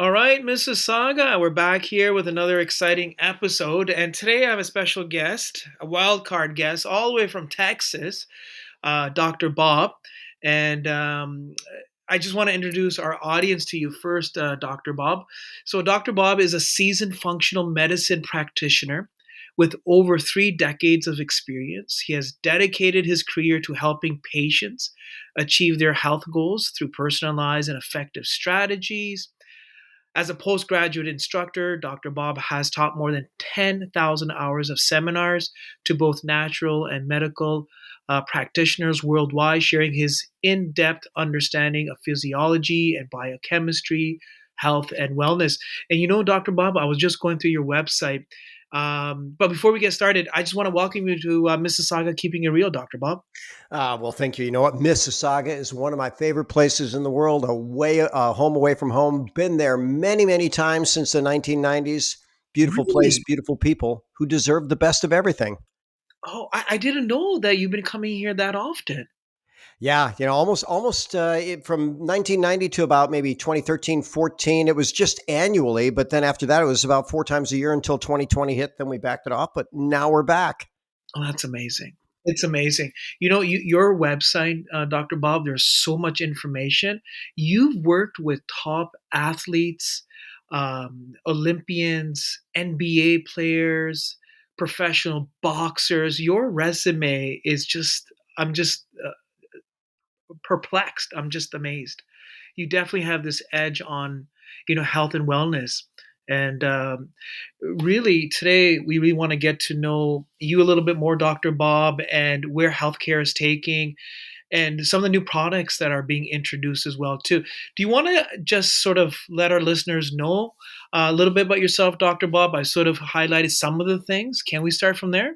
All right, Mississauga, we're back here with another exciting episode. And today I have a special guest, a wild card guest, all the way from Texas, Dr. Bob. And I just want to introduce our audience to you first, Dr. Bob. So, Dr. Bob is a seasoned functional medicine practitioner with over 3 decades of experience. He has dedicated his career to helping patients achieve their health goals through personalized and effective strategies. As a postgraduate instructor, Dr. Bob has taught more than 10,000 hours of seminars to both natural and medical practitioners worldwide, sharing his in depth understanding of physiology and biochemistry, health, and wellness. And Dr. Bob, I was just going through your website. But before we get started, I just want to welcome you to Mississauga Keeping It Real, Dr. Bob. Well, thank you. You know what? Mississauga is one of my favorite places in the world, home away from home. Been there many, many times since the 1990s. Beautiful place, Really? beautiful people who deserve the best of everything. Oh, I didn't know that you've been coming here that often. Yeah, from 1990 to about maybe 2013, 14, it was just annually. But then after that, it was about 4 times a year until 2020 hit. Then we backed it off. But now we're back. Oh, that's amazing. It's amazing. Your website, Dr. Bob, there's so much information. You've worked with top athletes, Olympians, NBA players, professional boxers. Your resume is I'm just perplexed. I'm just amazed. You definitely have this edge on, health and wellness. And really, today we really want to get to know you a little bit more, Dr. Bob, and where healthcare is taking, and some of the new products that are being introduced as well too. Do you want to just sort of let our listeners know a little bit about yourself, Dr. Bob? I sort of highlighted some of the things. Can we start from there?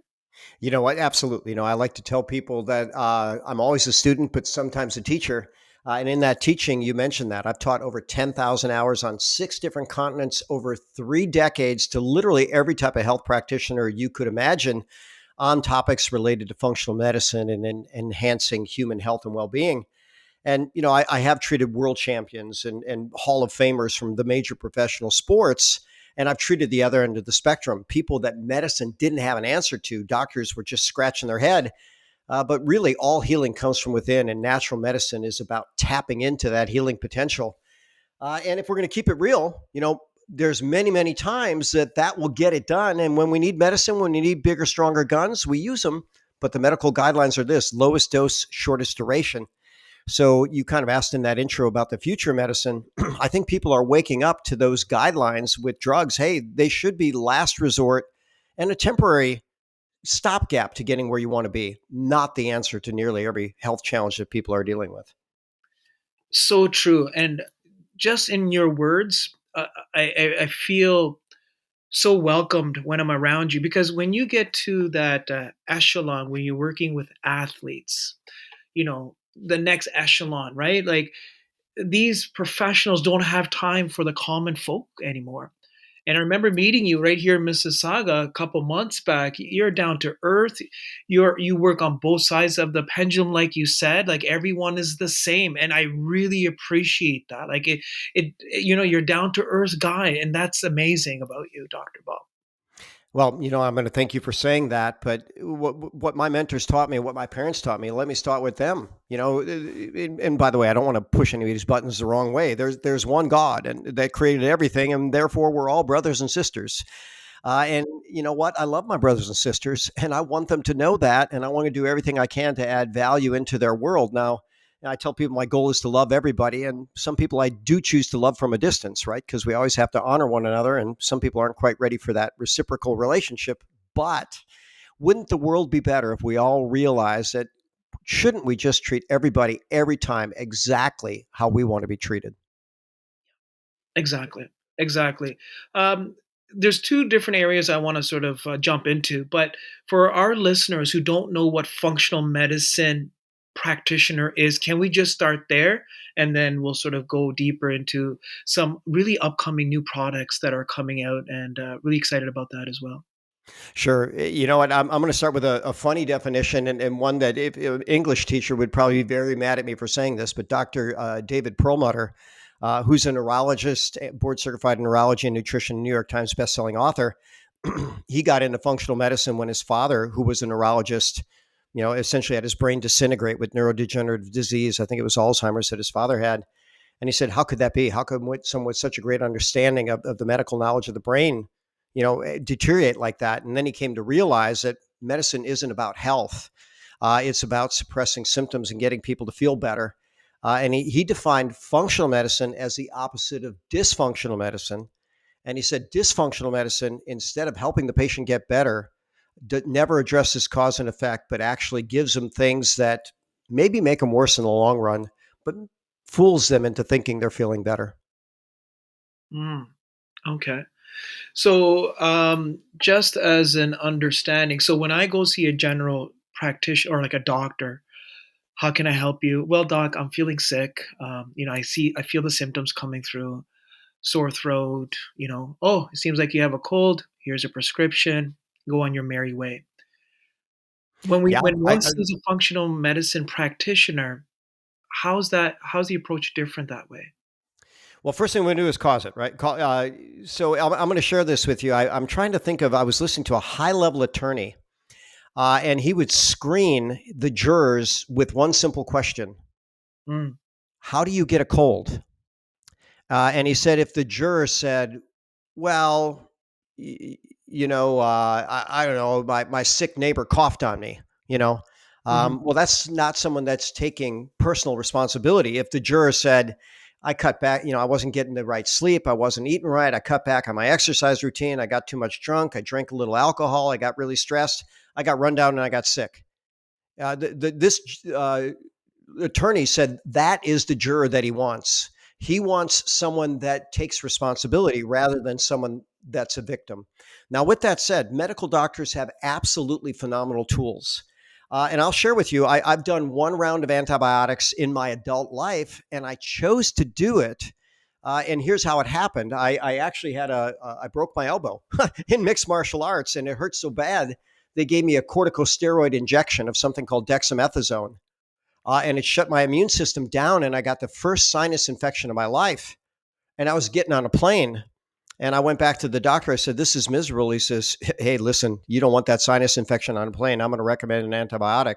You know what? Absolutely. I like to tell people that I'm always a student, but sometimes a teacher. And in that teaching, you mentioned that I've taught over 10,000 hours on 6 different continents over 3 decades to literally every type of health practitioner you could imagine on topics related to functional medicine and enhancing human health and well-being. And, I have treated world champions and Hall of Famers from the major professional sports. And I've treated the other end of the spectrum, people that medicine didn't have an answer to. Doctors were just scratching their head. But really, all healing comes from within, and natural medicine is about tapping into that healing potential. And if we're going to keep it real, there's many, many times that will get it done. And when we need medicine, when we need bigger, stronger guns, we use them. But the medical guidelines are this: lowest dose, shortest duration. So you kind of asked in that intro about the future of medicine. I think people are waking up to those guidelines with drugs. Hey, they should be last resort and a temporary stopgap to getting where you want to be, not the answer to nearly every health challenge that people are dealing with. So true. And just in your words, I feel so welcomed when I'm around you, because when you get to that echelon, when you're working with athletes, the next echelon, right? Like, these professionals don't have time for the common folk anymore. And I remember meeting you right here in Mississauga a couple months back. You're down to earth. You work on both sides of the pendulum, like you said. Like, everyone is the same, and I really appreciate that. Like, you're down to earth guy, and that's amazing about you, Doctor Bob. Well, I'm going to thank you for saying that. But what my mentors taught me, what my parents taught me, let me start with them. And by the way, I don't want to push any of these buttons the wrong way. There's one God, and that created everything, and therefore we're all brothers and sisters. And you know what? I love my brothers and sisters, and I want them to know that, and I want to do everything I can to add value into their world. Now, I tell people my goal is to love everybody, and some people I do choose to love from a distance, right? Because we always have to honor one another, and some people aren't quite ready for that reciprocal relationship. But wouldn't the world be better if we all realized that shouldn't we just treat everybody every time exactly how we want to be treated? Exactly. Exactly. Um, there's two different areas I want to sort of jump into, but for our listeners who don't know what functional medicine practitioner is, can we just start there, and then we'll sort of go deeper into some really upcoming new products that are coming out, and really excited about that as well. Sure. You know what? I'm going to start with a funny definition and one that if an English teacher would probably be very mad at me for saying this, but Dr. David Perlmutter who's a neurologist, board certified in neurology and nutrition, New York Times bestselling author. He got into functional medicine when his father, who was a neurologist, essentially had his brain disintegrate with neurodegenerative disease. I think it was Alzheimer's that his father had. And he said, how could that be? How could someone with such a great understanding of the medical knowledge of the brain, deteriorate like that? And then he came to realize that medicine isn't about health. It's about suppressing symptoms and getting people to feel better. And he defined functional medicine as the opposite of dysfunctional medicine. And he said dysfunctional medicine, instead of helping the patient get better, never addresses cause and effect, but actually gives them things that maybe make them worse in the long run, but fools them into thinking they're feeling better. Mm, okay. So, just as an understanding, so when I go see a general practitioner or like a doctor, how can I help you? Well, doc, I'm feeling sick. I feel the symptoms coming through, sore throat. Oh, it seems like you have a cold. Here's a prescription. Go on your merry way. Yeah, When one sees a functional medicine practitioner, how's the approach different that way? well, first thing we're going to do is cause it, right? So I'm going to share this with you. I'm trying to think of, I was listening to a high level attorney, and he would screen the jurors with one simple question: Mm, how do you get a cold? And he said, if the juror said, well, I don't know, my sick neighbor coughed on me, mhm, well, that's not someone that's taking personal responsibility. If the juror said, I cut back, I wasn't getting the right sleep, I wasn't eating right, I cut back on my exercise routine, I got too much drunk, I drank a little alcohol, I got really stressed, I got run down and I got sick. This attorney said that is the juror that he wants. He wants someone that takes responsibility rather than someone that's a victim. Now, with that said, medical doctors have absolutely phenomenal tools. And I'll share with you, I've done one round of antibiotics in my adult life, and I chose to do it. And here's how it happened. I actually I broke my elbow in mixed martial arts, and it hurt so bad, they gave me a corticosteroid injection of something called dexamethasone, and it shut my immune system down. And I got the first sinus infection of my life. And I was getting on a plane, and I went back to the doctor. I said, this is miserable. He says, hey, listen, you don't want that sinus infection on a plane. I'm going to recommend an antibiotic.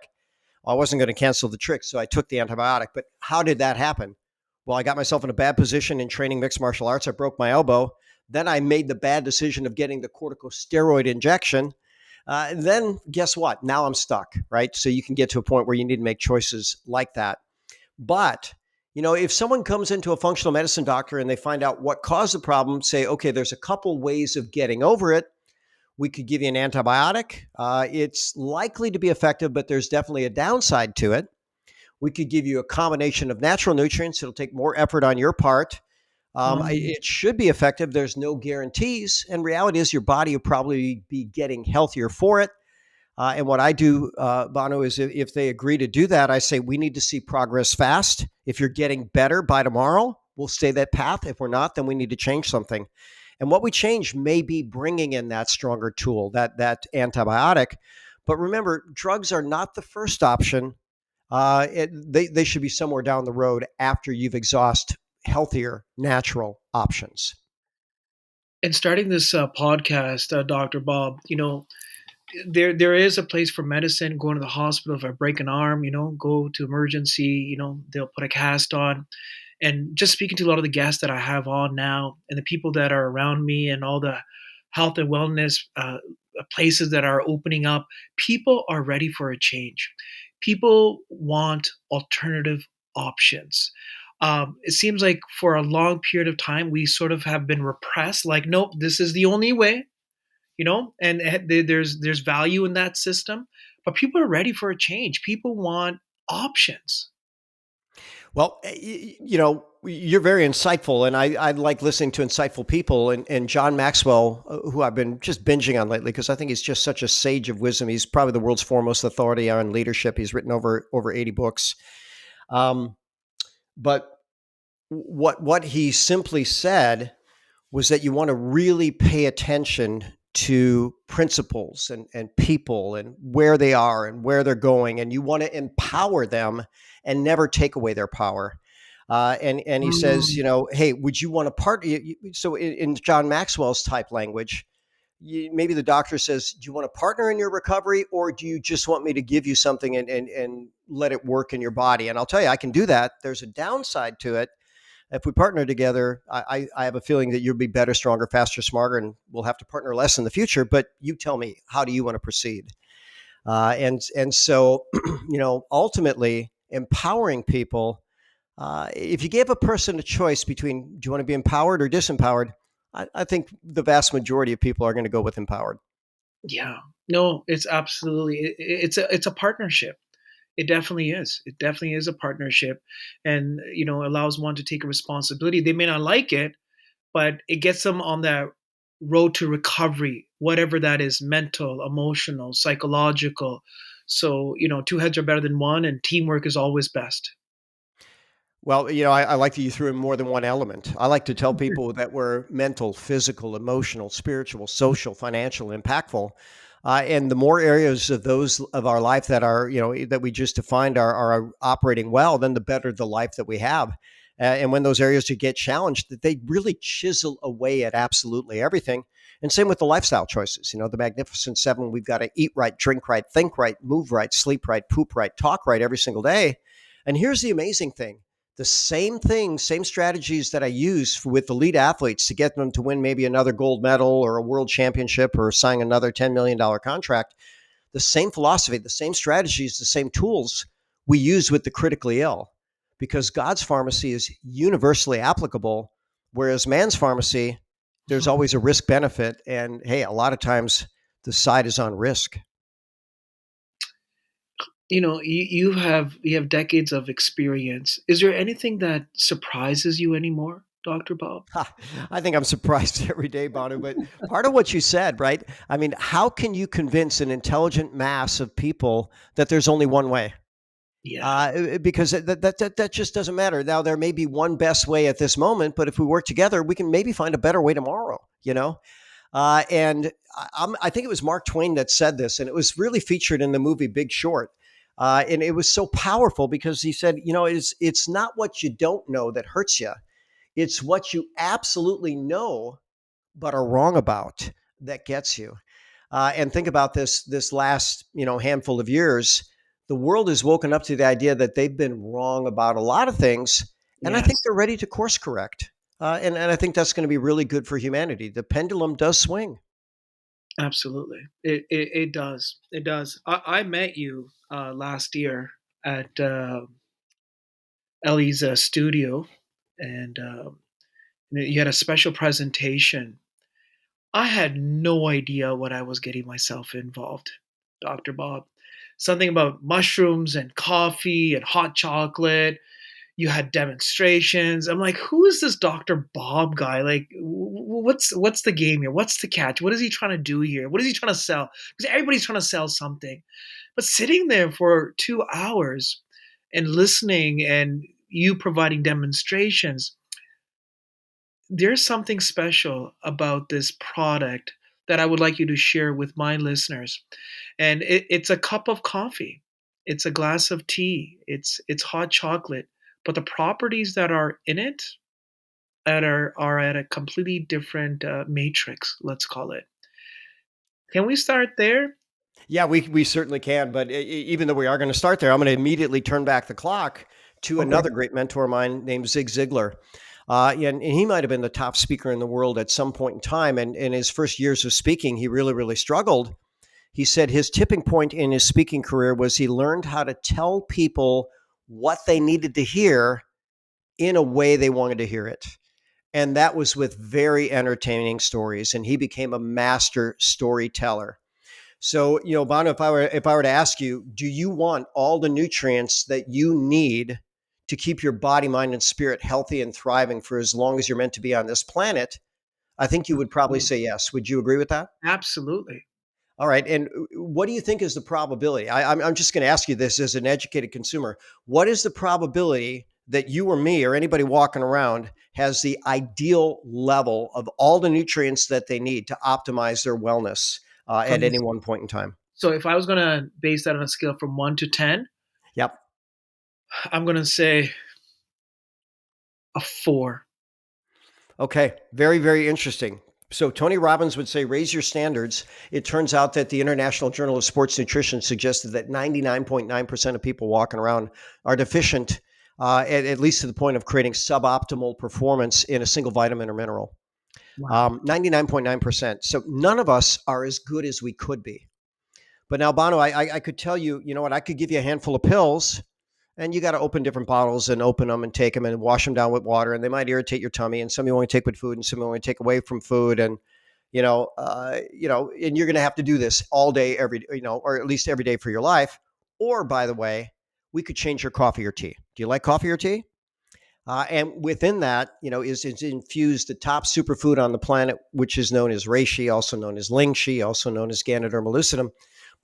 I wasn't going to cancel the trick, so I took the antibiotic. But how did that happen? Well, I got myself in a bad position in training mixed martial arts. I broke my elbow. Then I made the bad decision of getting the corticosteroid injection. Then guess what? Now I'm stuck, right? So you can get to a point where you need to make choices like that. But, if someone comes into a functional medicine doctor and they find out what caused the problem, say, okay, there's a couple ways of getting over it. We could give you an antibiotic. It's likely to be effective, but there's definitely a downside to it. We could give you a combination of natural nutrients. It'll take more effort on your part. mm. It should be effective. There's no guarantees. And reality is your body will probably be getting healthier for it. And what I do, Bono, is if they agree to do that, I say we need to see progress fast. If you're getting better by tomorrow, we'll stay that path. If we're not, then we need to change something. And what we change may be bringing in that stronger tool, that antibiotic. But remember, drugs are not the first option. They should be somewhere down the road after you've exhausted healthier, natural options. And starting this podcast, Dr. Bob, there is a place for medicine. Going to the hospital if I break an arm, go to emergency. They'll put a cast on. And just speaking to a lot of the guests that I have on now, and the people that are around me, and all the health and wellness places that are opening up, people are ready for a change. People want alternative options. It seems like for a long period of time, we sort of have been repressed. Like, nope, this is the only way, and there's value in that system. But people are ready for a change. People want options. Well, you're very insightful, and I like listening to insightful people. And John Maxwell, who I've been just binging on lately, because I think he's just such a sage of wisdom. He's probably the world's foremost authority on leadership. He's written over 80 books. Um, but what he simply said was that you want to really pay attention to principles and people and where they are and where they're going, and you want to empower them and never take away their power. And he says, Mm, you know, hey, would you want to partner? So in John Maxwell's type language, maybe the doctor says, do you want to partner in your recovery, or do you just want me to give you something and let it work in your body? And I'll tell you, I can do that. There's a downside to it. If we partner together, I have a feeling that you'll be better, stronger, faster, smarter, and we'll have to partner less in the future. But you tell me, how do you want to proceed? And so, ultimately empowering people. If you gave a person a choice between, do you want to be empowered or disempowered? I think the vast majority of people are going to go with empowered. yeah. No, it's absolutely it's a partnership. It definitely is. It definitely is a partnership, and allows one to take a responsibility. They may not like it, but it gets them on that road to recovery, whatever that is, mental, emotional, psychological. So, two heads are better than one, and teamwork is always best. Well, I like that you threw in more than one element. I like to tell people that we're mental, physical, emotional, spiritual, social, financial, impactful. And the more areas of those of our life that are, that we just defined are operating well, then the better the life that we have. And when those areas do get challenged, that they really chisel away at absolutely everything. And same with the lifestyle choices. The Magnificent Seven, we've got to eat right, drink right, think right, move right, sleep right, poop right, talk right every single day. And here's the amazing thing, the same things, same strategies that I use with elite athletes to get them to win maybe another gold medal or a world championship or sign another $10 million contract. The same philosophy, the same strategies, the same tools we use with the critically ill, because God's pharmacy is universally applicable, whereas man's pharmacy, there's always a risk benefit. And hey, a lot of times the side is on risk. You have decades of experience. Is there anything that surprises you anymore, Dr. Bob? Ha, I think I'm surprised every day, Banu. But part of what you said, right? I mean, how can you convince an intelligent mass of people that there's only one way? Yeah. Because that just doesn't matter. Now, there may be one best way at this moment, but if we work together, we can maybe find a better way tomorrow. And I think it was Mark Twain that said this, and it was really featured in the movie Big Short. And it was so powerful because he said, it's not what you don't know that hurts you, it's what you absolutely know but are wrong about that gets you. And think about this last handful of years. The world has woken up to the idea that they've been wrong about a lot of things, and I think Yes. they're ready to course correct. And I think that's going to be really good for humanity. The pendulum does swing. Absolutely. It does. It does. I met you last year at Ellie's studio, and you had a special presentation. I had no idea what I was getting myself involved, Dr. Bob. Something about mushrooms and coffee and hot chocolate. You had demonstrations. I'm like, who is this Dr. Bob guy? Like, what's the game here? What's the catch? What is he trying to do here? What is he trying to sell? Because everybody's trying to sell something. But sitting there for 2 hours and listening and you providing demonstrations, there's something special about this product that I would like you to share with my listeners. And it's a cup of coffee, it's a glass of tea, it's hot chocolate, but the properties that are in it are at a completely different matrix. Let's call it. Can we start there? Yeah, we certainly can. But even though we are going to start there, I'm going to immediately turn back the clock to Okay. another great mentor of mine named Zig Ziglar. And he might have been the top speaker in the world at some point in time. And in his first years of speaking, he really, really struggled. He said his tipping point in his speaking career was he learned how to tell people what they needed to hear in a way they wanted to hear it. And that was with very entertaining stories. And he became a master storyteller. So, Bono, if I were to ask you, do you want all the nutrients that you need to keep your body, mind, and spirit healthy and thriving for as long as you're meant to be on this planet? I think you would probably say yes. Would you agree with that? Absolutely. All right. And what do you think is the probability? I'm just going to ask you this as an educated consumer. What is the probability that you or me or anybody walking around has the ideal level of all the nutrients that they need to optimize their wellness From at any one point in time? So if I was gonna base that on a scale from 1 to 10, Yep. I'm gonna say A 4. Okay, very, very interesting. So Tony Robbins would say, raise your standards. It turns out that the International Journal of Sports Nutrition suggested that 99.9% of people walking around are deficient, at least to the point of creating suboptimal performance in a single vitamin or mineral. Wow. 99.9%. So none of us are as good as we could be. But now, Bono, I could tell you, you know what, I could give you a handful of pills and you got to open different bottles and open them and take them and wash them down with water. And they might irritate your tummy. And some you only take with food and some you only take away from food. And, and you're going to have to do this all day, every, or at least every day for your life. Or by the way, we could change your coffee or tea. Do you like coffee or tea? And within that, is infused the top superfood on the planet, which is known as reishi, also known as lingshi, also known as Ganoderma lucidum.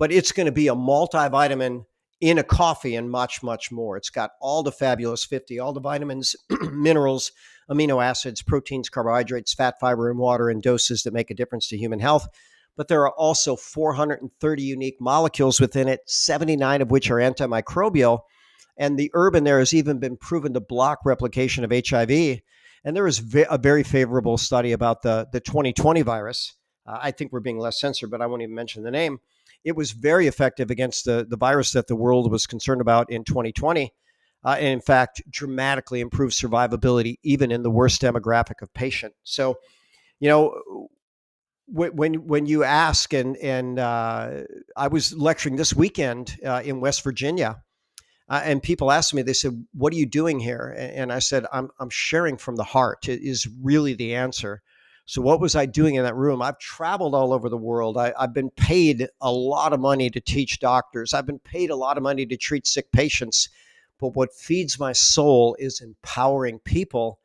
But it's going to be a multivitamin in a coffee and much, much more. It's got all the fabulous 50, all the vitamins, minerals, amino acids, proteins, carbohydrates, fat, fiber, and water in doses that make a difference to human health. But there are also 430 unique molecules within it, 79 of which are antimicrobial. And the herb in there has even been proven to block replication of HIV. And there was a very favorable study about the 2020 virus. I think we're being less censored, but I won't even mention the name. It was very effective against the virus that the world was concerned about in 2020. And in fact, dramatically improved survivability even in the worst demographic of patient. So, you know, when you ask, and I was lecturing this weekend in West Virginia, and people asked me, they said, "What are you doing here?" And I said, I'm sharing from the heart. It is really the answer. So what was I doing in that room? I've traveled all over the world. I've been paid a lot of money to teach doctors. I've been paid a lot of money to treat sick patients. But what feeds my soul is empowering people.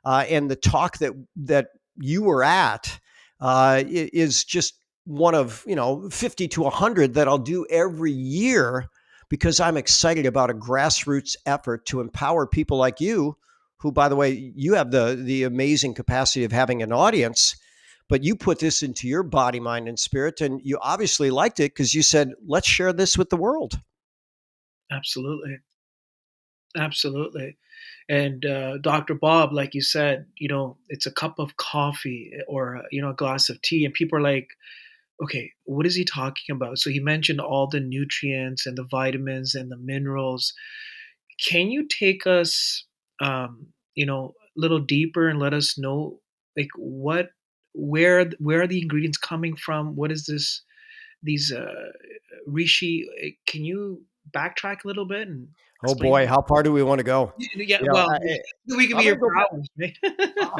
And the talk that you were at is just one of 50 to 100 that I'll do every year, because I'm excited about a grassroots effort to empower people like you, who, by the way, you have the amazing capacity of having an audience, but you put this into your body, mind, and spirit, and you obviously liked it because you said, let's share this with the world. Absolutely. Absolutely. And Dr. Bob, like you said, it's a cup of coffee or a glass of tea, and people are like, okay, what is he talking about? So he mentioned all the nutrients and the vitamins and the minerals. Can you take us, a little deeper and let us know, like, where are the ingredients coming from? What is this? These Rishi? Can you backtrack a little bit and Oh explain boy, that? how far do we want to go? Yeah, You know, well, we can be I'm here going to go for back. hours,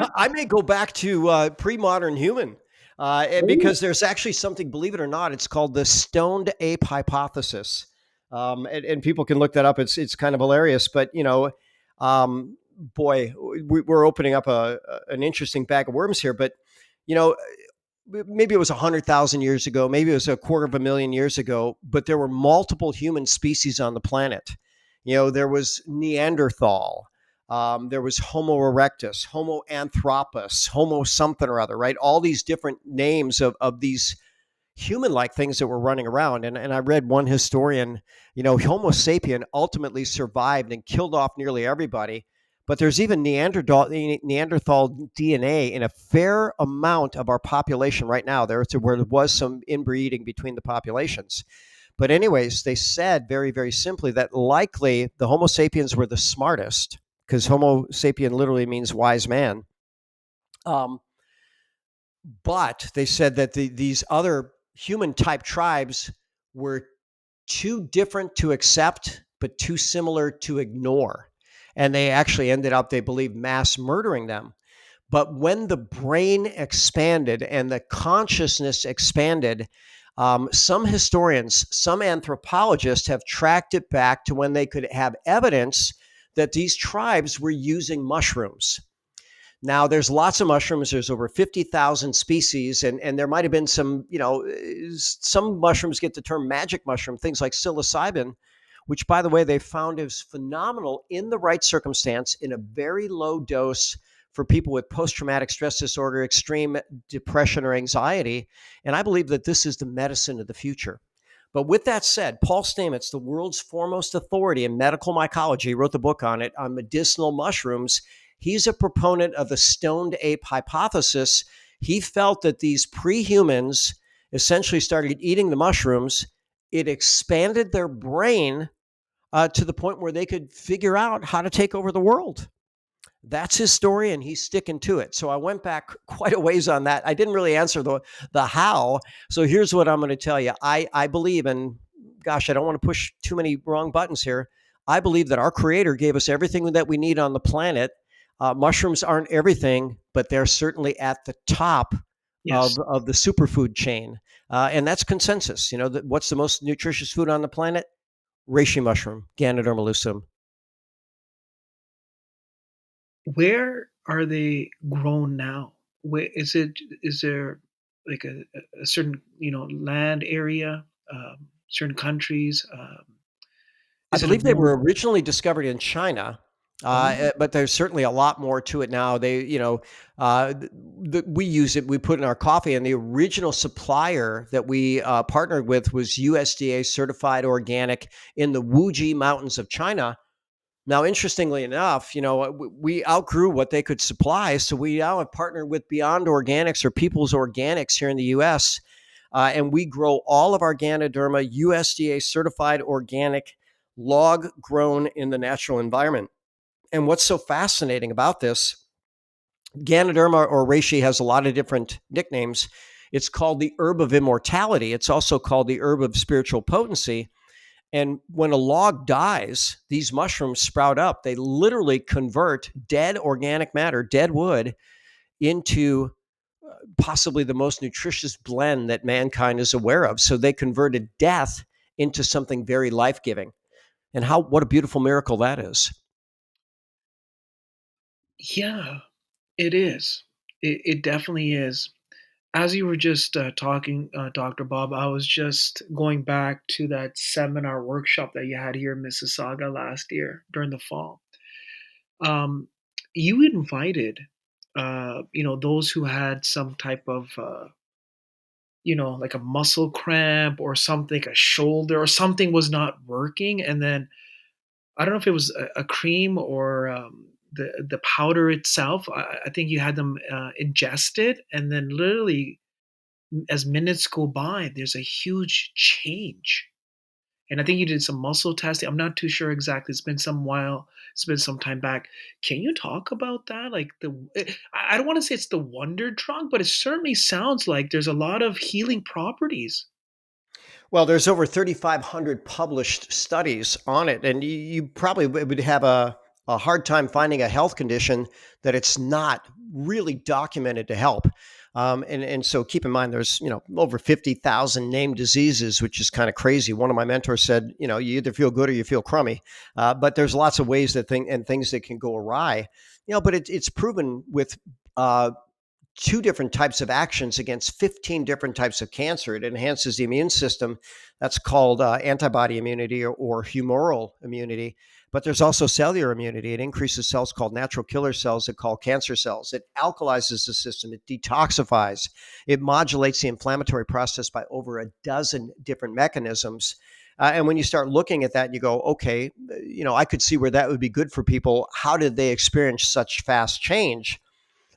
right? I may go back to pre-modern human, Oh, because there's actually something, believe it or not, it's called the stoned ape hypothesis, and people can look that up. It's kind of hilarious, but boy, we're opening up an interesting bag of worms here. But you know, maybe it was 100,000 years ago, maybe it was a quarter of a million years ago, but there were multiple human species on the planet. There was Neanderthal. There was Homo erectus, Homo anthropus, Homo something or other, right? All these different names of these human-like things that were running around. And I read one historian, Homo sapien ultimately survived and killed off nearly everybody. But there's even Neanderthal DNA in a fair amount of our population right now. Where there was some inbreeding between the populations. But anyways, they said very, very simply that likely the Homo sapiens were the smartest, because Homo sapien literally means wise man. Um, but they said that these other human type tribes were too different to accept, but too similar to ignore. And they actually ended up, they believe, mass murdering them. But when the brain expanded and the consciousness expanded, some historians, some anthropologists have tracked it back to when they could have evidence that these tribes were using mushrooms. Now, there's lots of mushrooms. There's over 50,000 species, and there might have been some, some mushrooms get the term magic mushroom, things like psilocybin, which, by the way, they found is phenomenal in the right circumstance in a very low dose for people with post-traumatic stress disorder, extreme depression, or anxiety. And I believe that this is the medicine of the future. But with that said, Paul Stamets, the world's foremost authority in medical mycology, wrote the book on it, on medicinal mushrooms. He's a proponent of the stoned ape hypothesis. He felt that these prehumans essentially started eating the mushrooms. It expanded their brain to the point where they could figure out how to take over the world. That's his story, and he's sticking to it. So I went back quite a ways on that. I didn't really answer the how. So here's what I'm going to tell you. I believe, and gosh, I don't want to push too many wrong buttons here. I believe that our Creator gave us everything that we need on the planet. Mushrooms aren't everything, but they're certainly at the top Yes. of the superfood chain, and that's consensus. What's the most nutritious food on the planet? Reishi mushroom, Ganoderma lucidum. Where are they grown now? Where is it? Is there like a certain land area, certain countries? I Is it a believe they grown? were originally discovered in China, Oh, but there's certainly a lot more to it now. We use it. We put in our coffee, and the original supplier that we partnered with was USDA certified organic in the Wuji Mountains of China. Now, interestingly enough, we outgrew what they could supply, so we now have partnered with Beyond Organics or People's Organics here in the U.S. And we grow all of our Ganoderma USDA certified organic, log grown in the natural environment. And what's so fascinating about this, Ganoderma or reishi has a lot of different nicknames. It's called the herb of immortality. It's also called the herb of spiritual potency. And when a log dies, these mushrooms sprout up. They literally convert dead organic matter, dead wood, into possibly the most nutritious blend that mankind is aware of. So they converted death into something very life giving. And what a beautiful miracle that is. yeah, it is. It definitely is. As you were just talking, Dr. Bob, I was just going back to that seminar workshop that you had here in Mississauga last year during the fall. Um, you invited, those who had some type of, like a muscle cramp or something, a shoulder or something was not working, and then I don't know if it was a cream or the powder itself. I think you had them ingest it, and then literally as minutes go by, there's a huge change. And I think you did some muscle testing. I'm not too sure exactly. It's been some while. It's been some time back. Can you talk about that? Like I don't want to say it's the wonder drug, but it certainly sounds like there's a lot of healing properties. Well, there's over 3,500 published studies on it, and you probably would have a hard time finding a health condition that it's not really documented to help. And so keep in mind, there's over 50,000 named diseases, which is kind of crazy. One of my mentors said, you either feel good or you feel crummy, but there's lots of ways things that can go awry. But it's proven with two different types of actions against 15 different types of cancer. It enhances the immune system. That's called antibody immunity or humoral immunity. But there's also cellular immunity. It increases cells called natural killer cells that call cancer cells. It alkalizes the system. It detoxifies. It modulates the inflammatory process by over a dozen different mechanisms. And when you start looking at that, and you go, okay, I could see where that would be good for people. How did they experience such fast change?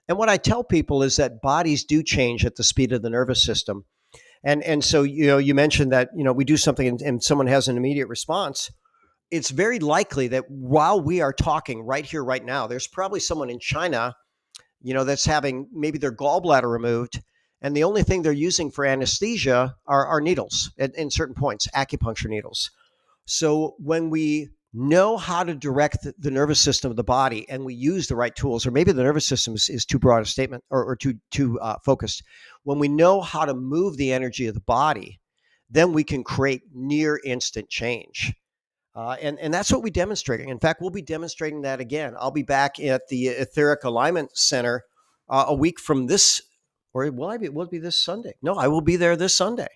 And what I tell people is that bodies do change at the speed of the nervous system. And so you mentioned that we do something and someone has an immediate response. It's very likely that while we are talking right here, right now, there's probably someone in China, that's having maybe their gallbladder removed, and the only thing they're using for anesthesia are needles in certain points, acupuncture needles. So when we know how to direct the nervous system of the body and we use the right tools, or maybe the nervous system is too broad a statement or too focused. When we know how to move the energy of the body, then we can create near instant change. And that's what we're demonstrating. In fact, we'll be demonstrating that again. I'll be back at the Etheric Alignment Center a week from this, or will it be this Sunday? No, I will be there this Sunday.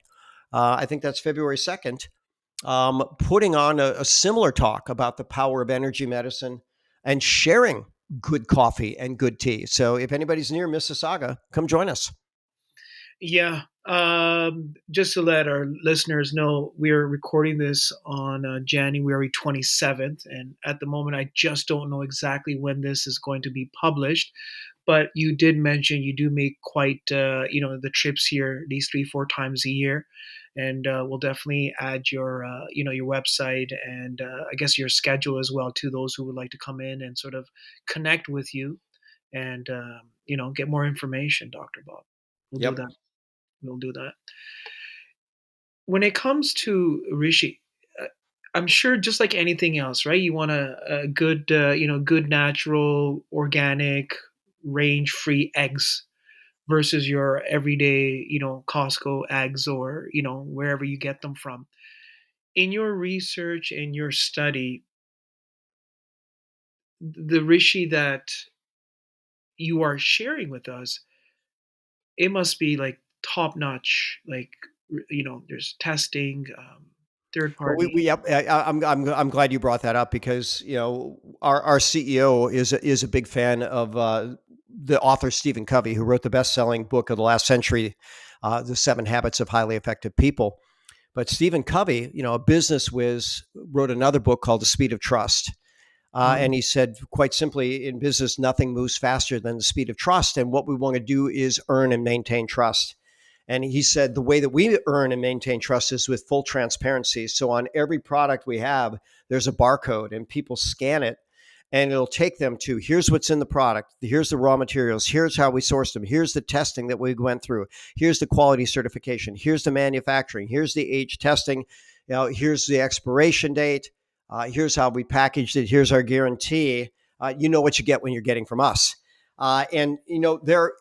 I think that's February 2nd, putting on a similar talk about the power of energy medicine and sharing good coffee and good tea. So if anybody's near Mississauga, come join us. Yeah, Just to let our listeners know, we're recording this on January 27th, and at the moment, I just don't know exactly when this is going to be published. But you did mention you do make quite, the trips here at least 3, 4 times a year, and we'll definitely add your, your website and I guess your schedule as well to those who would like to come in and sort of connect with you and get more information, Doctor Bob. We'll do Yep. that. We'll do that. When it comes to Rishi, uh, I'm sure just like anything else, right? You want a good, good natural, organic, range-free eggs versus your everyday, Costco eggs or, wherever you get them from. In your research and your study, the Rishi that you are sharing with us, it must be like top notch. Like, there's testing, third Well, party. yep. I'm glad you brought that up because our CEO is a big fan of the author Stephen Covey, who wrote the best selling book of the last century, The 7 Habits of Highly Effective People. But Stephen Covey, a business whiz, wrote another book called The Speed of Trust. And he said, quite simply, in business, nothing moves faster than the speed of trust. And what we want to do is earn and maintain trust. And he said the way that we earn and maintain trust is with full transparency. So on every product we have, there's a barcode and people scan it and it'll take them to here's what's in the product. Here's the raw materials. Here's how we sourced them. Here's the testing that we went through. Here's the quality certification. Here's the manufacturing. Here's the age testing. Here's the expiration date. Here's how we packaged it. Here's our guarantee. You know what you get when you're getting from us. There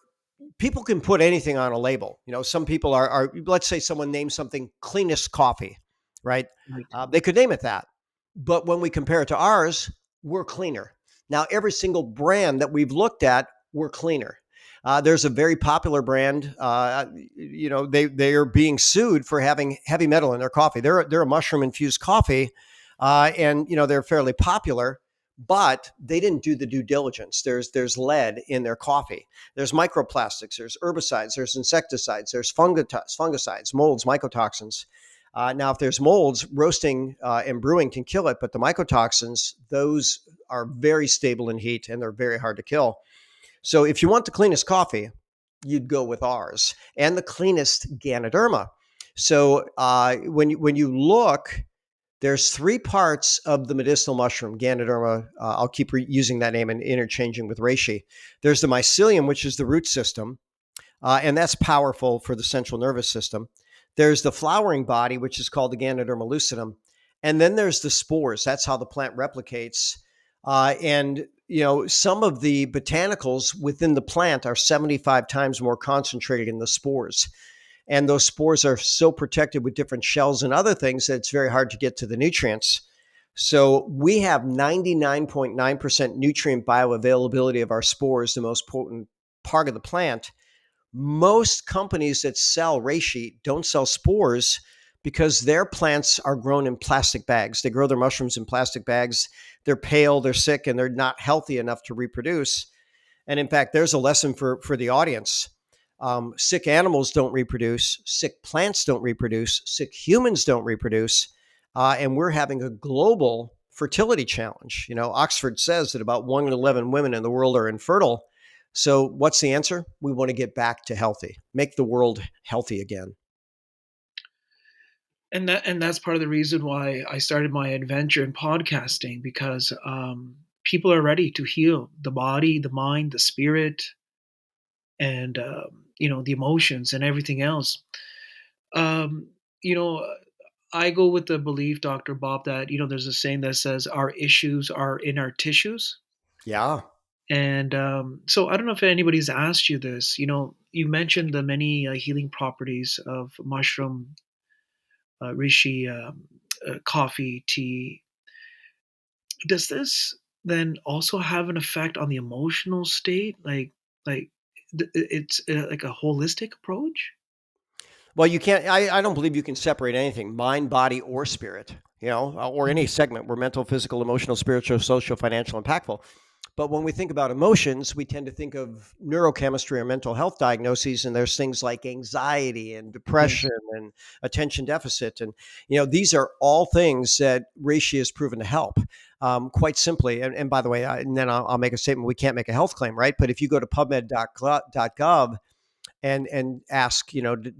people can put anything on a label. Some people are let's say someone names something cleanest coffee, right? Right. They could name it that. But when we compare it to ours, we're cleaner. Now, every single brand that we've looked at, we're cleaner. There's a very popular brand. They are being sued for having heavy metal in their coffee. They're a mushroom infused coffee, and they're fairly popular, but they didn't do the due diligence. There's lead in their coffee. There's microplastics. There's herbicides. There's insecticides. There's fungicides, molds, mycotoxins. Now, if there's molds, roasting and brewing can kill it, but the mycotoxins, those are very stable in heat and they're very hard to kill. So if you want the cleanest coffee, you'd go with ours and the cleanest Ganoderma. So when you look, there's 3 parts of the medicinal mushroom, Ganoderma. I'll keep using that name and interchanging with reishi. There's the mycelium, which is the root system, and that's powerful for the central nervous system. There's the flowering body, which is called the Ganoderma lucidum. And then there's the spores. That's how the plant replicates. And some of the botanicals within the plant are 75 times more concentrated in the spores. And those spores are so protected with different shells and other things that it's very hard to get to the nutrients. So we have 99.9% nutrient bioavailability of our spores, the most potent part of the plant. Most companies that sell reishi don't sell spores because their plants are grown in plastic bags. They grow their mushrooms in plastic bags. They're pale, they're sick, and they're not healthy enough to reproduce. And in fact, there's a lesson for the audience. Sick animals don't reproduce, sick plants don't reproduce, sick humans don't reproduce. And we're having a global fertility challenge. Oxford says that about 1 in 11 women in the world are infertile. So what's the answer? We want to get back to healthy, make the world healthy again. And that's part of the reason why I started my adventure in podcasting, because people are ready to heal the body, the mind, the spirit, and the emotions and everything else. Um, you know, I go with the belief, Doctor Bob, that there's a saying that says our issues are in our tissues. Yeah. And so I don't know if anybody's asked you this. You mentioned the many healing properties of mushroom, reishi, coffee, tea. Does this then also have an effect on the emotional state? Like it's like a holistic approach. Well, you can't, I don't believe you can separate anything, mind, body, or spirit, or any Mhm. segment. We're mental, physical, emotional, spiritual, social, financial, impactful. But when we think about emotions, we tend to think of neurochemistry or mental health diagnoses, and there's things like anxiety and Yes. depression and attention deficit, and these are all things that reishi has proven to help. Quite simply, and by the way, and then I'll make a statement: we can't make a health claim, right? But if you go to pubmed.gov and ask,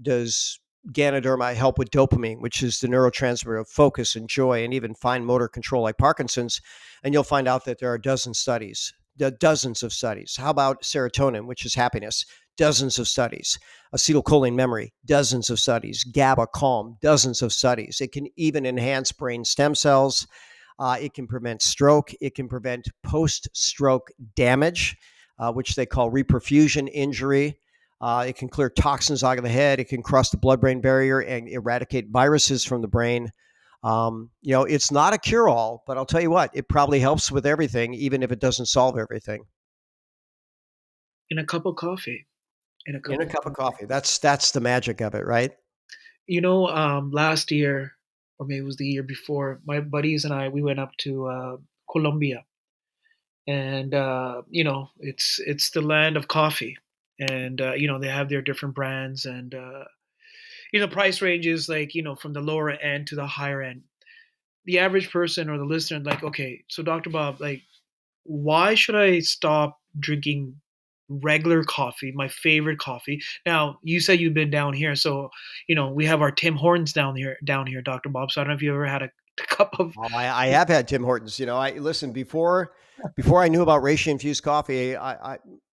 does Ganoderma help with dopamine, which is the neurotransmitter of focus and joy and even fine motor control like Parkinson's? And you'll find out that there are dozens of studies. How about serotonin, which is happiness? Dozens of studies. Acetylcholine memory, dozens of studies. GABA calm, dozens of studies. It can even enhance brain stem cells. It can prevent stroke. It can prevent post stroke damage, which they call reperfusion injury. It can clear toxins out of the head. It can cross the blood brain barrier and eradicate viruses from the brain. It's not a cure all, but I'll tell you what, it probably helps with everything, even if it doesn't solve everything. In a cup of coffee. In a In cup a of cup of coffee. coffee. That's the magic of it, right? Last year, or maybe it was the year before, my buddies and I we went up to Colombia, and it's the land of coffee, and they have their different brands, and price ranges like from the lower end to the higher end. The average person or the listener, like, okay, so Dr. Bob, like, why should I stop drinking regular coffee, my favorite coffee? Now, you said you've been down here, so we have our Tim Hortons down here, Dr. Bob. So I don't know if you ever had a cup of. Oh, I have had Tim Hortons. I listen before I knew about reishi infused coffee.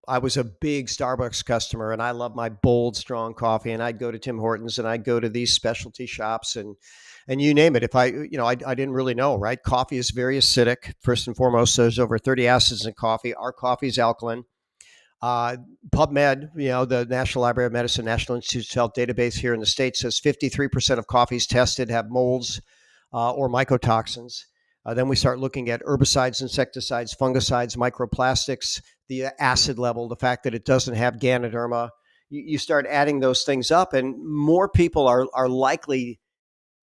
I was a big Starbucks customer, and I love my bold, strong coffee. And I'd go to Tim Hortons, and I'd go to these specialty shops, and you name it. If I didn't really know, right? Coffee is very acidic. First and foremost, there's over 30 acids in coffee. Our coffee is alkaline. Uh, PubMed, the National Library of Medicine, National Institutes of Health database here in the States says 53% of coffees tested have molds or mycotoxins. Then we start looking at herbicides, insecticides, fungicides, microplastics, the acid level, the fact that it doesn't have Ganoderma. You start adding those things up, and more people are likely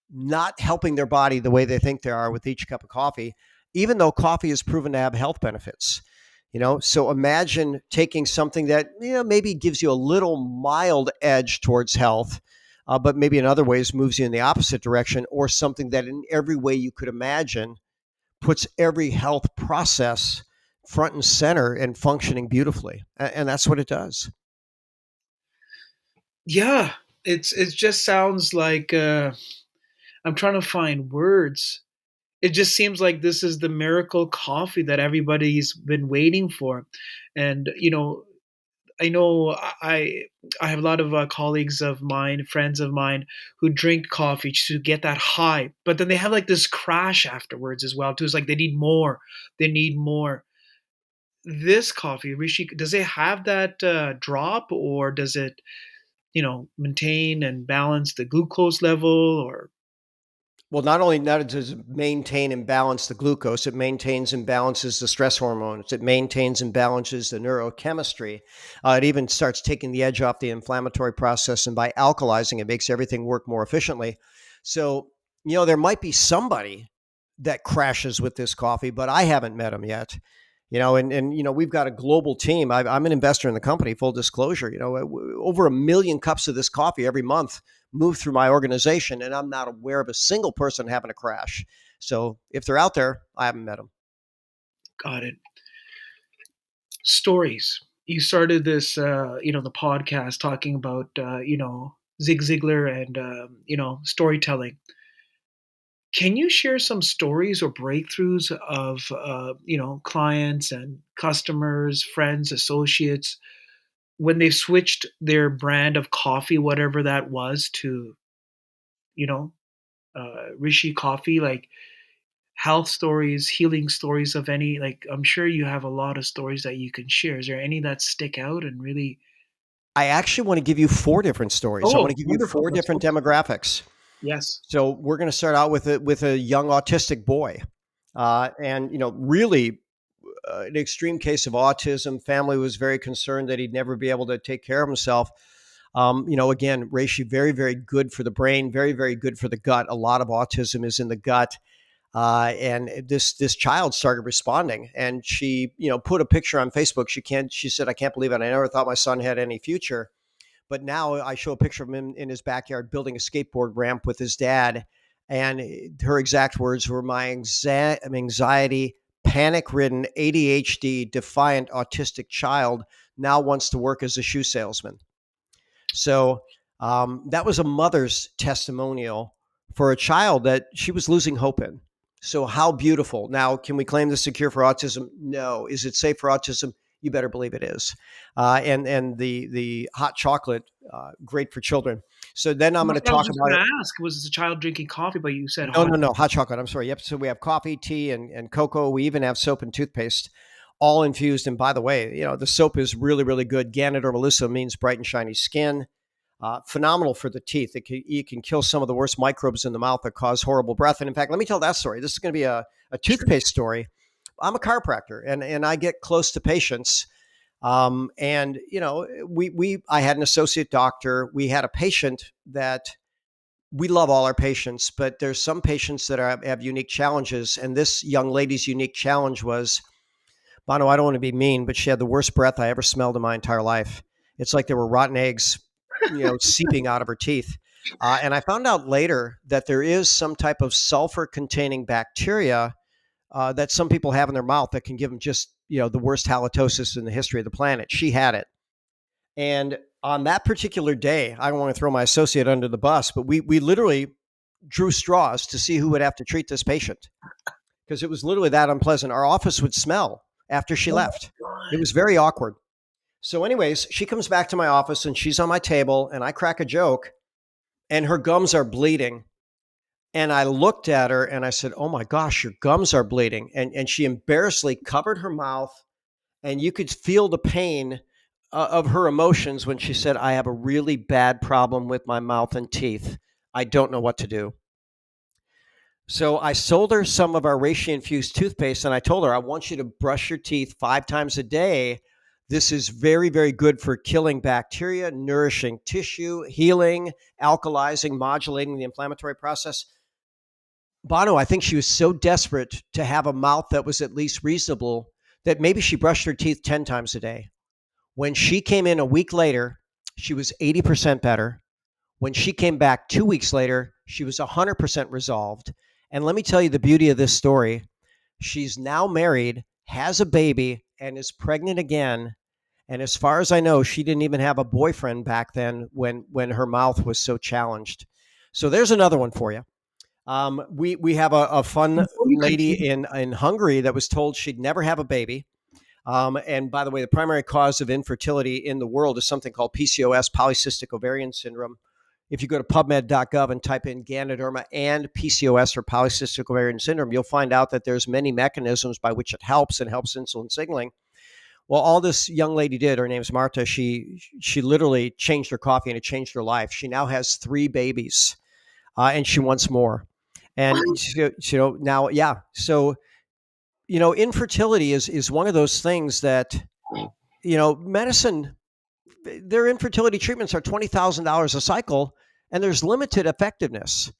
not helping their body the way they think they are with each cup of coffee, even though coffee is proven to have health benefits. So imagine taking something that maybe gives you a little mild edge towards health, but maybe in other ways moves you in the opposite direction, or something that in every way you could imagine puts every health process front and center and functioning beautifully. And that's what it does. Yeah, it just sounds like I'm trying to find words. It just seems like this is the miracle coffee that everybody's been waiting for, and I know I have a lot of colleagues of mine, friends of mine, who drink coffee to get that high, but then they have like this crash afterwards as well too. It's like they need more. They need more. This coffee, Rishi, does it have that drop, or does it, maintain and balance the glucose level, or Well, not does it maintain and balance the glucose, it maintains and balances the stress hormones. It maintains and balances the neurochemistry. It even starts taking the edge off the inflammatory process, and by alkalizing, it makes everything work more efficiently. So, there might be somebody that crashes with this coffee, but I haven't met him yet. And we've got a global team. I'm an investor in the company. Full disclosure, over 1 million cups of this coffee every month move through my organization, and I'm not aware of a single person having a crash. So if they're out there, I haven't met them. got it? Stories. You started this, the podcast talking about, Zig Ziglar and, storytelling. Can you share some stories or breakthroughs of, clients and customers, friends, associates when they switched their brand of coffee, whatever that was, to, you know, Rishi coffee, like health stories, healing stories of any, like, I'm sure you have a lot of stories that you can share. Is there any that stick out and really? I actually want to give you four different stories. I want Oh, to give you wonderful. four Let's go. different demographics. Yes. So we're going to start out with a young autistic boy, and really an extreme case of autism. Family was very concerned that he'd never be able to take care of himself. Again, reishi very, very good for the brain, very, very good for the gut. A lot of autism is in the gut. And this child started responding, and she put a picture on Facebook. She said, "I can't believe it. I never thought my son had any future." But now I show a picture of him in his backyard building a skateboard ramp with his dad. And her exact words were, "My anxiety, panic ridden, ADHD, defiant, autistic child now wants to work as a shoe salesman." So that was a mother's testimonial for a child that she was losing hope in. So, how beautiful. Now, can we claim this is a cure for autism? No. Is it safe for autism? You better believe it is. And the hot chocolate, great for children. So then I'm Well, going to I was talk just about going it. to ask, was this a child drinking coffee, but you said No, hot? no, no, hot chocolate. I'm sorry. Yep. So we have coffee, tea, and cocoa. We even have soap and toothpaste, all infused. And by the way, the soap is really, really good. Ganodermalissa means bright and shiny skin. Phenomenal for the teeth. It can kill some of the worst microbes in the mouth that cause horrible breath. And in fact, let me tell that story. This is going to be a toothpaste story. I'm a chiropractor, and I get close to patients. And I had an associate doctor. We had a patient that we love all our patients, but there's some patients that have unique challenges. And this young lady's unique challenge was, Bono, I don't want to be mean, but she had the worst breath I ever smelled in my entire life. It's like there were rotten eggs, seeping out of her teeth. And I found out later that there is some type of sulfur containing bacteria that some people have in their mouth that can give them just, the worst halitosis in the history of the planet. She had it. And on that particular day, I don't want to throw my associate under the bus, but we literally drew straws to see who would have to treat this patient because it was literally that unpleasant. Our office would smell after she Oh my left. It God. was very awkward. So, anyways, she comes back to my office and she's on my table, and I crack a joke, and her gums are bleeding. And I looked at her and I said, "Oh my gosh, your gums are bleeding." And she embarrassedly covered her mouth, and you could feel the pain of her emotions when she said, "I have a really bad problem with my mouth and teeth. I don't know what to do." So I sold her some of our reishi infused toothpaste, and I told her, "I want you to brush your teeth 5 times a day. This is very, very good for killing bacteria, nourishing tissue, healing, alkalizing, modulating the inflammatory process." Bono, I think she was so desperate to have a mouth that was at least reasonable that maybe she brushed her teeth 10 times a day. When she came in a week later, she was 80% better. When she came back 2 weeks later, she was 100% resolved. And let me tell you the beauty of this story. She's now married, has a baby, and is pregnant again. And as far as I know, she didn't even have a boyfriend back then when her mouth was so challenged. So there's another one for you. We have a fun Before you lady continue, in Hungary that was told she'd never have a baby. And by the way, the primary cause of infertility in the world is something called PCOS, polycystic ovarian syndrome. If you go to pubmed.gov and type in Ganoderma and PCOS or polycystic ovarian syndrome, you'll find out that there's many mechanisms by which it helps and helps insulin signaling. Well, all this young lady did, her name's Marta, she literally changed her coffee and it changed her life. She now has 3 babies, and she wants more. And now, yeah. So infertility is one of those things that medicine. Their infertility treatments are $20,000 a cycle, and there's limited effectiveness.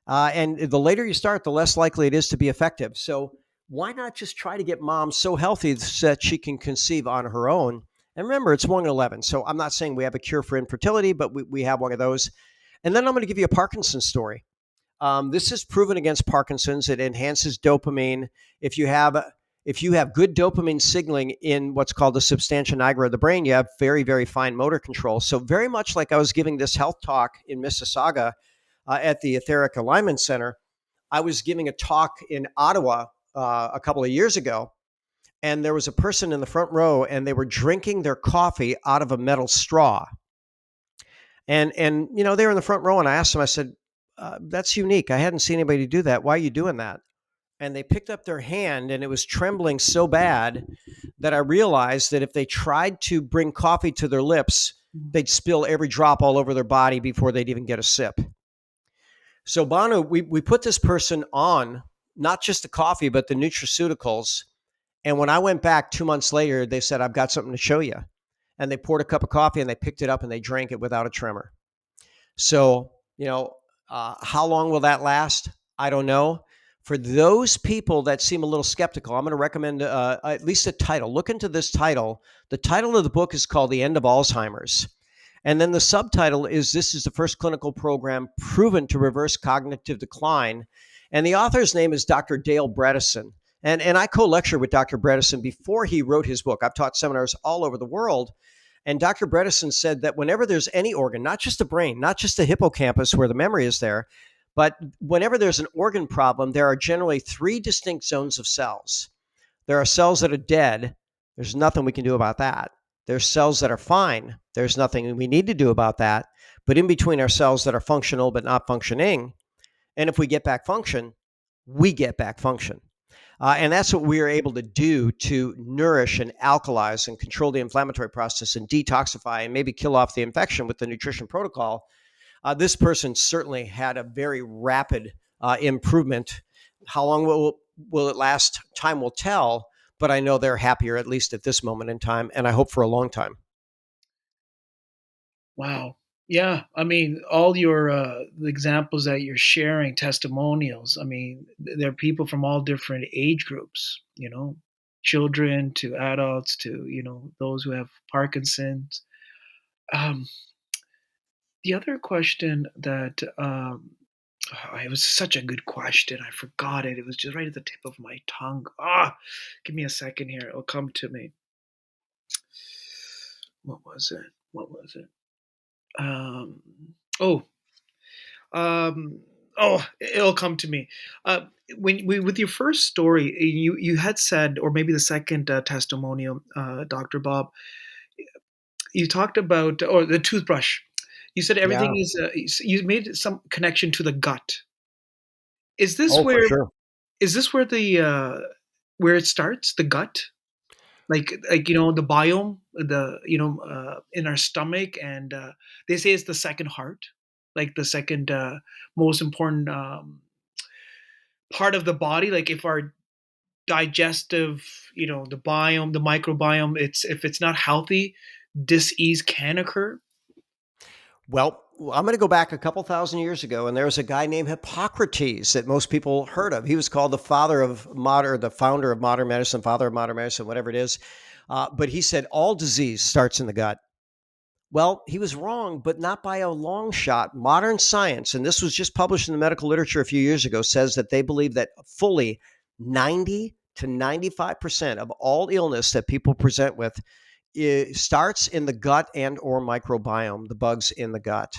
And the later you start, the less likely it is to be effective. So why not just try to get mom so healthy that she can conceive on her own? And remember, it's 1 in 11. So I'm not saying we have a cure for infertility, but we have one of those. And then I'm going to give you a Parkinson's story. This is proven against Parkinson's. It enhances dopamine. If you have if you have good dopamine signaling in what's called the substantia nigra of the brain, you have very, very fine motor control. So very much like I was giving this health talk in Mississauga at the Etheric Alignment Center, I was giving a talk in Ottawa a couple of years ago, and there was a person in the front row, and they were drinking their coffee out of a metal straw. And they were in the front row, and I asked them, I said, "That's unique. I hadn't seen anybody do that. Why are you doing that?" And they picked up their hand, and it was trembling so bad that I realized that if they tried to bring coffee to their lips, they'd spill every drop all over their body before they'd even get a sip. So, Banu, we put this person on not just the coffee, but the nutraceuticals. And when I went back 2 months later, they said, "I've got something to show you." And they poured a cup of coffee and they picked it up and they drank it without a tremor. So, how long will that last? I don't know. For those people that seem a little skeptical, I'm going to recommend at least a title. Look into this title. The title of the book is called The End of Alzheimer's. And then the subtitle is This is the First Clinical Program Proven to Reverse Cognitive Decline. And the author's name is Dr. Dale Bredesen. And I co-lectured with Dr. Bredesen before he wrote his book. I've taught seminars all over the world. And Dr. Bredesen said that whenever there's any organ, not just the brain, not just the hippocampus where the memory is there, but whenever there's an organ problem, there are generally three distinct zones of cells. There are cells that are dead. There's nothing we can do about that. There's cells that are fine. There's nothing we need to do about that. But in between are cells that are functional but not functioning. And if we get back function, we get back function. And that's what we are able to do to nourish and alkalize and control the inflammatory process and detoxify and maybe kill off the infection with the nutrition protocol. This person certainly had a very rapid improvement. How long will it last? Time will tell, but I know they're happier, at least at this moment in time, and I hope for a long time. Wow. Yeah, I mean, all your the examples that you're sharing, testimonials. I mean, there are people from all different age groups. Children to adults to those who have Parkinson's. Um, the other question that it was such a good question. I forgot it. It was just right at the tip of my tongue. Give me a second here. It'll come to me. What was it? What was it? Um, oh, um, it'll come to me. With your first story, you had said, or maybe the second testimonial, Dr. Bob, you talked about, or the toothbrush. You said Yeah. everything is. You made some connection to the gut. Is this Oh, for where? sure. Is this where the where it starts? The gut, like the biome, the in our stomach, and they say it's the second heart, like the second most important part of the body. Like if our digestive, the biome, the microbiome, it's if it's not healthy, disease can occur. Well, I'm going to go back a couple thousand years ago, and there was a guy named Hippocrates that most people heard of. He was called the father of modern, the founder of modern medicine, father of modern medicine, whatever it is. But he said all disease starts in the gut. Well, he was wrong, but not by a long shot. Modern science, and this was just published in the medical literature a few years ago, says that they believe that fully 90 to 95% of all illness that people present with, it starts in the gut and or microbiome, the bugs in the gut.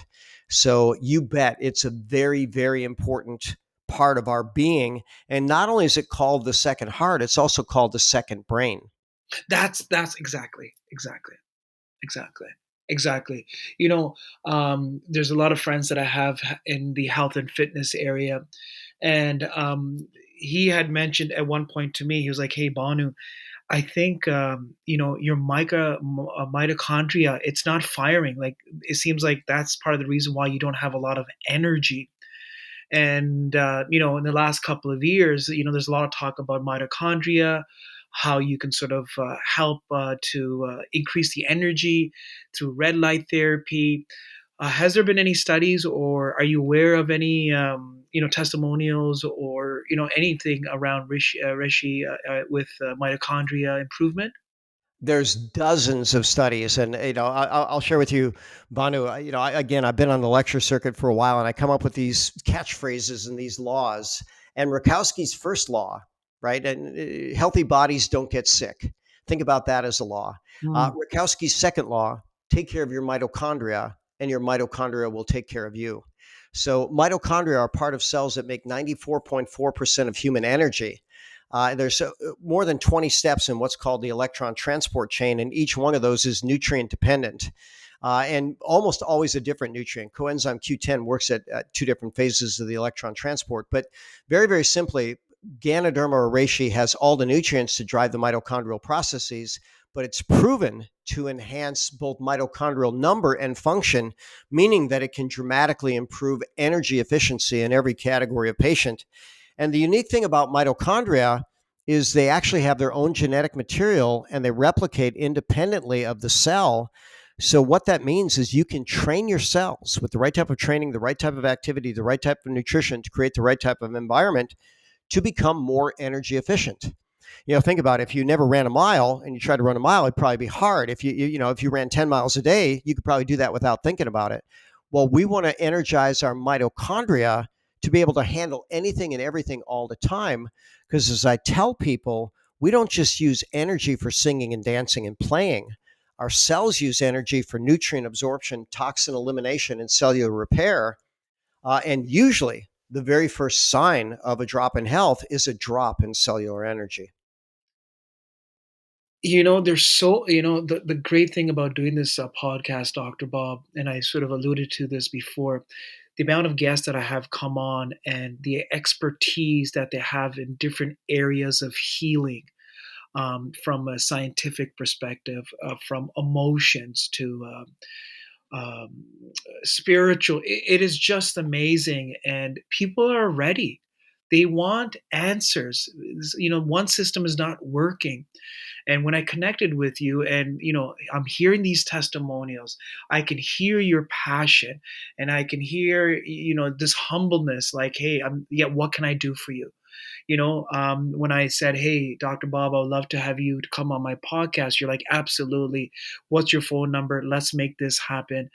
So you bet it's a very, very important part of our being. And not only is it called the second heart, it's also called the second brain. That's exactly, exactly. There's a lot of friends that I have in the health and fitness area, and he had mentioned at one point to me, he was like, "Hey, Banu, I think your mitochondria, it's not firing. Like it seems like that's part of the reason why you don't have a lot of energy." And in the last couple of years, there's a lot of talk about mitochondria, how you can sort of help to increase the energy through red light therapy. Has there been any studies, or are you aware of any testimonials, or anything around Reishi with mitochondria improvement? There's dozens of studies, and I'll share with you, Banu. Again, I've been on the lecture circuit for a while, and I come up with these catchphrases and these laws. And Rakowski's first law, right? And healthy bodies don't get sick. Think about that as a law. Mm. Rakowski's second law: take care of your mitochondria, and your mitochondria will take care of you. So mitochondria are part of cells that make 94.4% of human energy. There's more than 20 steps in what's called the electron transport chain, and each one of those is nutrient dependent. And almost always a different nutrient. Coenzyme Q10 works at two different phases of the electron transport. But very, very simply, Ganoderma or Reishi has all the nutrients to drive the mitochondrial processes, but it's proven to enhance both mitochondrial number and function, meaning that it can dramatically improve energy efficiency in every category of patient. And the unique thing about mitochondria is they actually have their own genetic material and they replicate independently of the cell. So what that means is you can train your cells with the right type of training, the right type of activity, the right type of nutrition to create the right type of environment to become more energy efficient. Think about it. If you never ran a mile and you tried to run a mile, it'd probably be hard. If you ran 10 miles a day, you could probably do that without thinking about it. Well, we want to energize our mitochondria to be able to handle anything and everything all the time. Because as I tell people, we don't just use energy for singing and dancing and playing. Our cells use energy for nutrient absorption, toxin elimination, and cellular repair. And usually, the very first sign of a drop in health is a drop in cellular energy. There's the great thing about doing this podcast, Dr. Bob, and I sort of alluded to this before, the amount of guests that I have come on and the expertise that they have in different areas of healing, from a scientific perspective, from emotions to um, spiritual. It is just amazing, and people are ready. They want answers. One system is not working, and when I connected with you, and I'm hearing these testimonials, I can hear your passion, and I can hear this humbleness. Like, hey, yeah, what can I do for you? When I said, hey, Dr. Bob, I would love to have you to come on my podcast, you're like, absolutely. What's your phone number? Let's make this happen.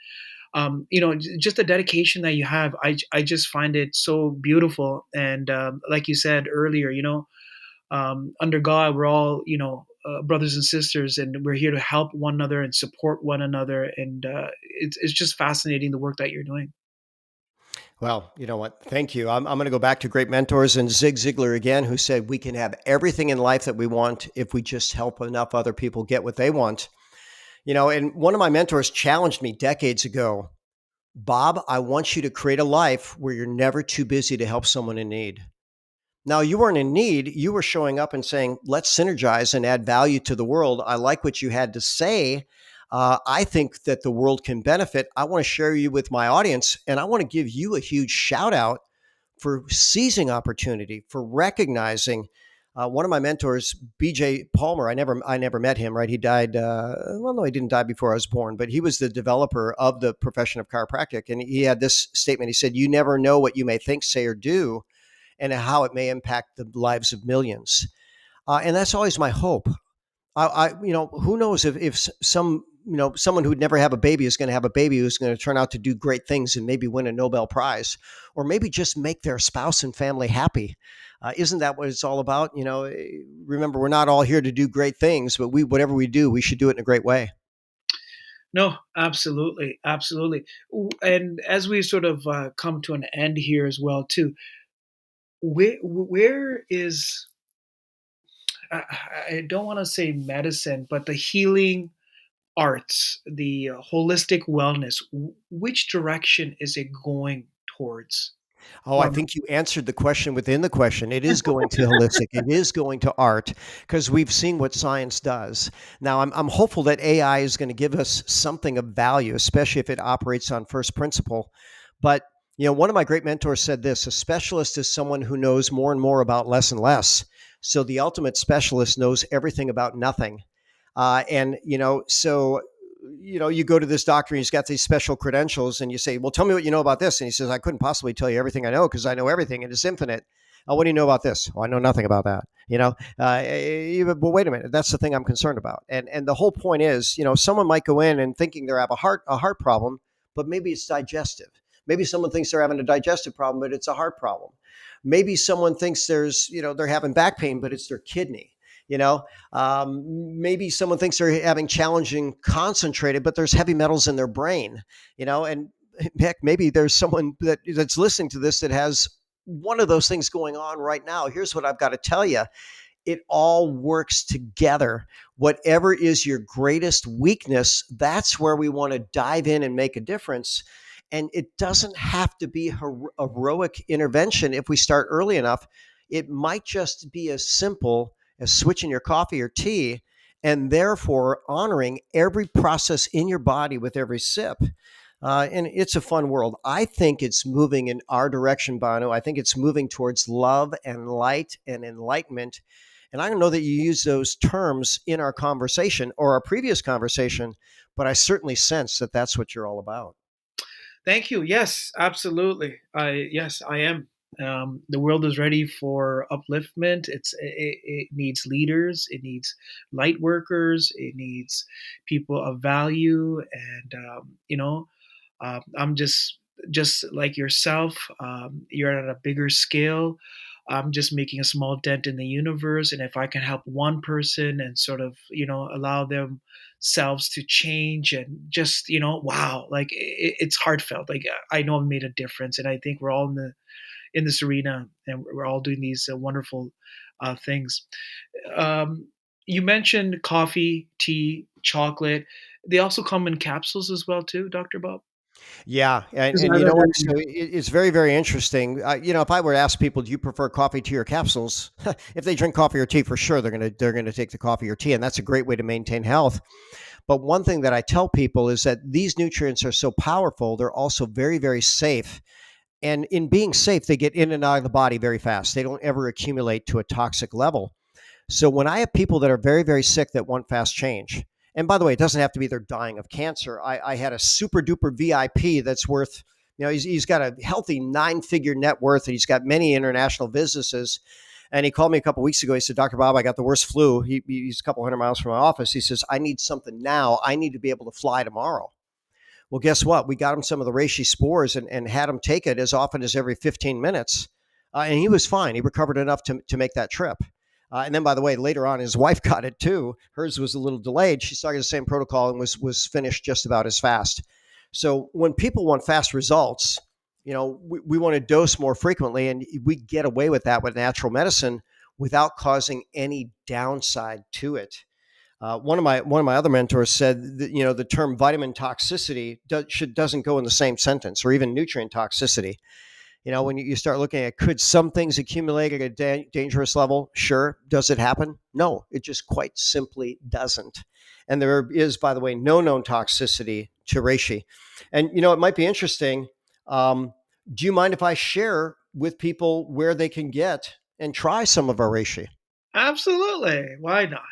Just the dedication that you have, I just find it so beautiful. And like you said earlier, under God, we're all, brothers and sisters, and we're here to help one another and support one another. And it's just fascinating the work that you're doing. Well, you know what? Thank you. I'm going to go back to great mentors and Zig Ziglar again, who said we can have everything in life that we want if we just help enough other people get what they want. And one of my mentors challenged me decades ago, Bob, I want you to create a life where you're never too busy to help someone in need. Now, you weren't in need. You were showing up and saying, let's synergize and add value to the world. I like what you had to say. I think that the world can benefit. I want to share you with my audience, and I want to give you a huge shout out for seizing opportunity, for recognizing. One of my mentors, BJ Palmer, I never met him, right? He died, well, no, he didn't die before I was born, but he was the developer of the profession of chiropractic. And he had this statement. He said, you never know what you may think, say, or do, and how it may impact the lives of millions. And that's always my hope. Who knows if someone who'd never have a baby is going to have a baby who's going to turn out to do great things and maybe win a Nobel Prize, or maybe just make their spouse and family happy. Isn't that what it's all about? Remember, we're not all here to do great things, but whatever we do, we should do it in a great way. No, absolutely, absolutely. And as we sort of come to an end here as well, too, where is, I don't want to say medicine, but the healing arts, the holistic wellness, which direction is it going towards? Oh, I Or think you answered the question within the question. It is going to holistic. It is going to art because we've seen what science does. Now, I'm hopeful that AI is going to give us something of value, especially if it operates on first principle. But one of my great mentors said this: a specialist is someone who knows more and more about less and less. So the ultimate specialist knows everything about nothing. You go to this doctor and he's got these special credentials and you say, well, tell me what you know about this. And he says, I couldn't possibly tell you everything I know because I know everything and it's infinite. Oh, what do you know about this? Oh, I know nothing about that. But wait a minute, that's the thing I'm concerned about. And the whole point is, someone might go in and thinking they have a heart problem, but maybe it's digestive. Maybe someone thinks they're having a digestive problem, but it's a heart problem. Maybe someone thinks they're having back pain, but it's their kidney. Maybe someone thinks they're having challenging concentrated, but there's heavy metals in their brain, and heck, maybe there's someone that's listening to this that has one of those things going on right now. Here's what I've got to tell you. It all works together. Whatever is your greatest weakness, that's where we want to dive in and make a difference. And it doesn't have to be heroic intervention if we start early enough. It might just be as simple as switching your coffee or tea and therefore honoring every process in your body with every sip. And it's a fun world. I think it's moving in our direction, Banu. I think it's moving towards love and light and enlightenment. And I don't know that you use those terms in our conversation or our previous conversation, but I certainly sense that that's what you're all about. thank you. Yes, absolutely. Yes, I am. The world is ready for upliftment. It needs leaders. It needs light workers. It needs people of value. And I'm just like yourself. You're at a bigger scale. I'm just making a small dent in the universe, and if I can help one person and sort of allow themselves to change and just wow, like it's heartfelt. Like I know I've made a difference, and I think we're all in this arena, and we're all doing these wonderful things. Um, you mentioned coffee, tea, chocolate. They also come in capsules as well, too, Dr. Bob. Yeah, and, Is and that you know what? a- So it's very, very interesting. If I were to ask people, do you prefer coffee, tea, or capsules? If they drink coffee or tea, for sure they're gonna take the coffee or tea, and that's a great way to maintain health. But one thing that I tell people is that these nutrients are so powerful; they're also very, very safe. And in being safe, they get in and out of the body very fast. They don't ever accumulate to a toxic level. So when I have people that are very, very sick that want fast change, and by the way, it doesn't have to be they're dying of cancer. I had a super duper VIP that's worth, he's got a healthy 9-figure net worth, and he's got many international businesses. And he called me a couple of weeks ago. He said, Dr. Bob, I got the worst flu. He's a couple hundred miles from my office. He says, I need something now. I need to be able to fly tomorrow. Well, guess what? We got him some of the reishi spores and had him take it as often as every 15 minutes. And he was fine. He recovered enough to make that trip. And then, by the way, later on, his wife got it too. Hers was a little delayed. She started the same protocol and was finished just about as fast. So when people want fast results, we want to dose more frequently, and we get away with that with natural medicine without causing any downside to it. One of my other mentors said that, the term vitamin toxicity doesn't go in the same sentence, or even nutrient toxicity. When you start looking at, could some things accumulate at a dangerous level? Sure. Does it happen? No, it just quite simply doesn't. And there is, by the way, no known toxicity to reishi. And it might be interesting. Um, do you mind if I share with people where they can get and try some of our reishi? Absolutely. Why not?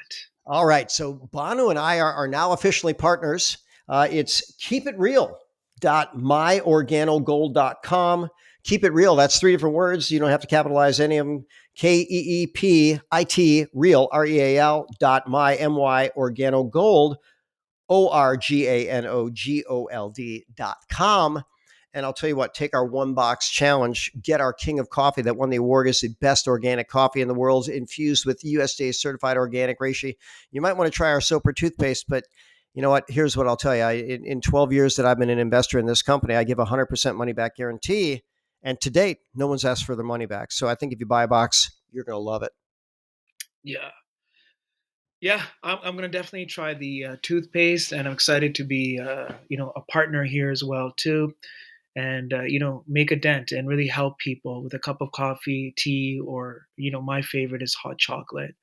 All right. So Banu and I are now officially partners. It's keepitreal.myorganogold.com. Keep it real. That's 3 different words. You don't have to capitalize any of them. KEEPIT real, REAL dot my organogold organogold.com. And I'll tell you what, take our 1 box challenge, get our King of Coffee that won the award as the best organic coffee in the world, infused with USDA certified organic reishi. You might want to try our soap or toothpaste, but you know what? Here's what I'll tell you. In 12 years that I've been an investor in this company, I give 100% money back guarantee. And to date, no one's asked for their money back. So I think if you buy a box, you're going to love it. Yeah. Yeah, I'm going to definitely try the toothpaste, and I'm excited to be, a partner here as well, too. And, make a dent and really help people with a cup of coffee, tea, or, my favorite is hot chocolate.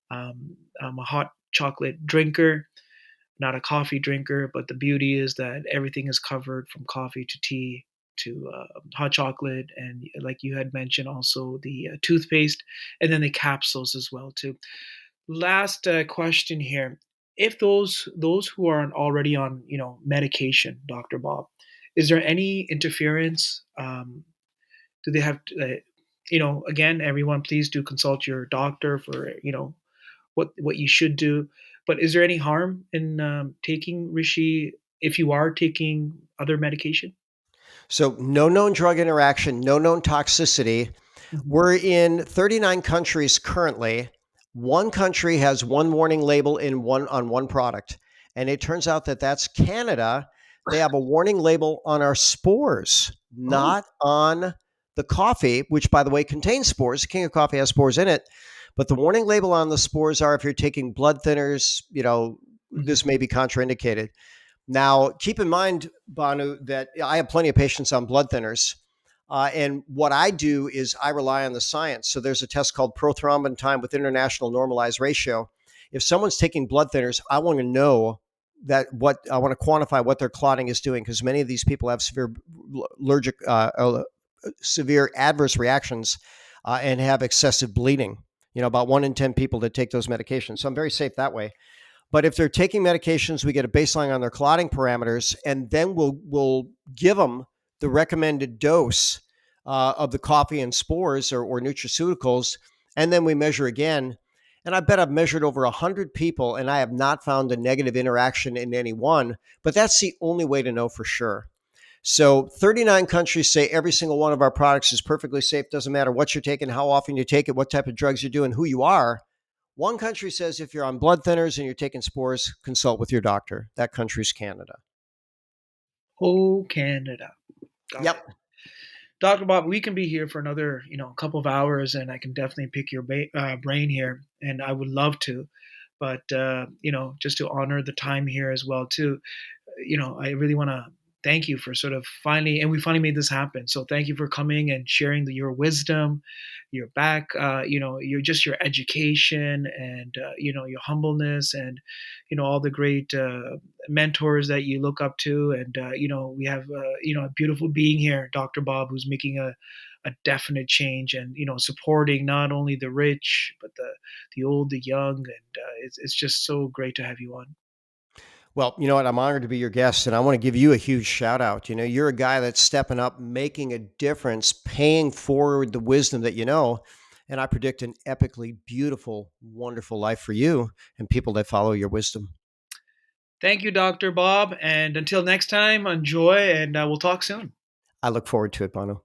I'm a hot chocolate drinker, not a coffee drinker, but the beauty is that everything is covered from coffee to tea to hot chocolate, and like you had mentioned, also the toothpaste, and then the capsules as well too. Last question here: if those who are already on medication, Doctor Bob, is there any interference? Do they have again, everyone, please do consult your doctor for what you should do. But is there any harm in taking Rishi if you are taking other medication? So, no known drug interaction, no known toxicity. Mhm. We're in 39 countries currently. One country has one warning label in one on one product, and it turns out that that's Canada. They have a warning label on our spores, Oh. not on the coffee, which, by the way, contains spores. King of Coffee has spores in it, but the warning label on the spores are, if you're taking blood thinners, Mhm. this may be contraindicated. Now, keep in mind, Banu, that I have plenty of patients on blood thinners. And what I do is I rely on the science. So there's a test called prothrombin time with international normalized ratio. If someone's taking blood thinners, I want to know that what I want to quantify what their clotting is doing, because many of these people have allergic, severe adverse reactions and have excessive bleeding. About 1 in 10 people that take those medications. So I'm very safe that way. But if they're taking medications, we get a baseline on their clotting parameters, and then we'll give them the recommended dose of the coffee and spores or nutraceuticals. And then we measure again. And I bet I've measured over 100 people and I have not found a negative interaction in any one, but that's the only way to know for sure. So 39 countries say every single one of our products is perfectly safe. Doesn't matter what you're taking, how often you take it, what type of drugs you're doing, who you are. One country says if you're on blood thinners and you're taking spores, consult with your doctor. That country's Canada. Oh, Canada. Got it. Yep. Dr. Bob, we can be here for another, couple of hours, and I can definitely pick your brain here, and I would love to. But just to honor the time here as well, too. I really want to thank you for sort of finally, and we finally made this happen. So thank you for coming and sharing your wisdom, your your education, and your humbleness, and all the great mentors that you look up to. And we have a beautiful being here, Dr. Bob, who's making a definite change, and supporting not only the rich but the old, the young, and it's just so great to have you on. Well, you know what? I'm honored to be your guest, and I want to give you a huge shout out. You're a guy that's stepping up, making a difference, paying forward the wisdom that you know. And I predict an epically beautiful, wonderful life for you and people that follow your wisdom. Thank you, Dr. Bob. And until next time, enjoy, and we'll talk soon. I look forward to it, Bono.